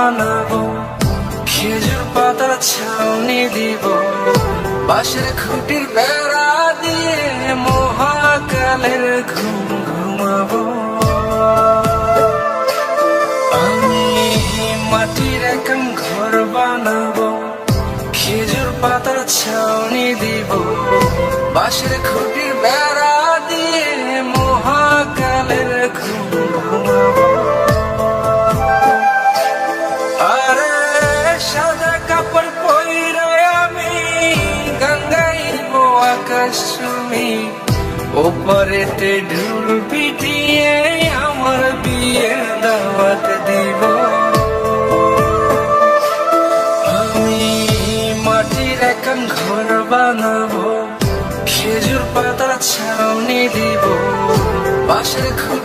বানাবো, খেজুর পাতার ছাউনি দিব, বাঁশের খুঁটির বেড়া দিয়ে মহাকালের ঘুম ঘুমাবো। আমি মাটির এখন ঘর বানাবো, খেজুর পাতার ছাউনি দিব, বাঁশের খুঁটির বেড়া দিয়ে মহাকালের ঘুম ঘুমাবো। আরে সাদা কাপড় পইরা আমি গান গাইবো আকাশ চুমি, ওপরেতে ঢোল পিটিয়ে আমার বিয়ের দাওয়াত দিব। আমি মাটির এখন ঘর বানাবো, খেজুর পাতার ছাউনি দিব, বাঁশের খুঁটি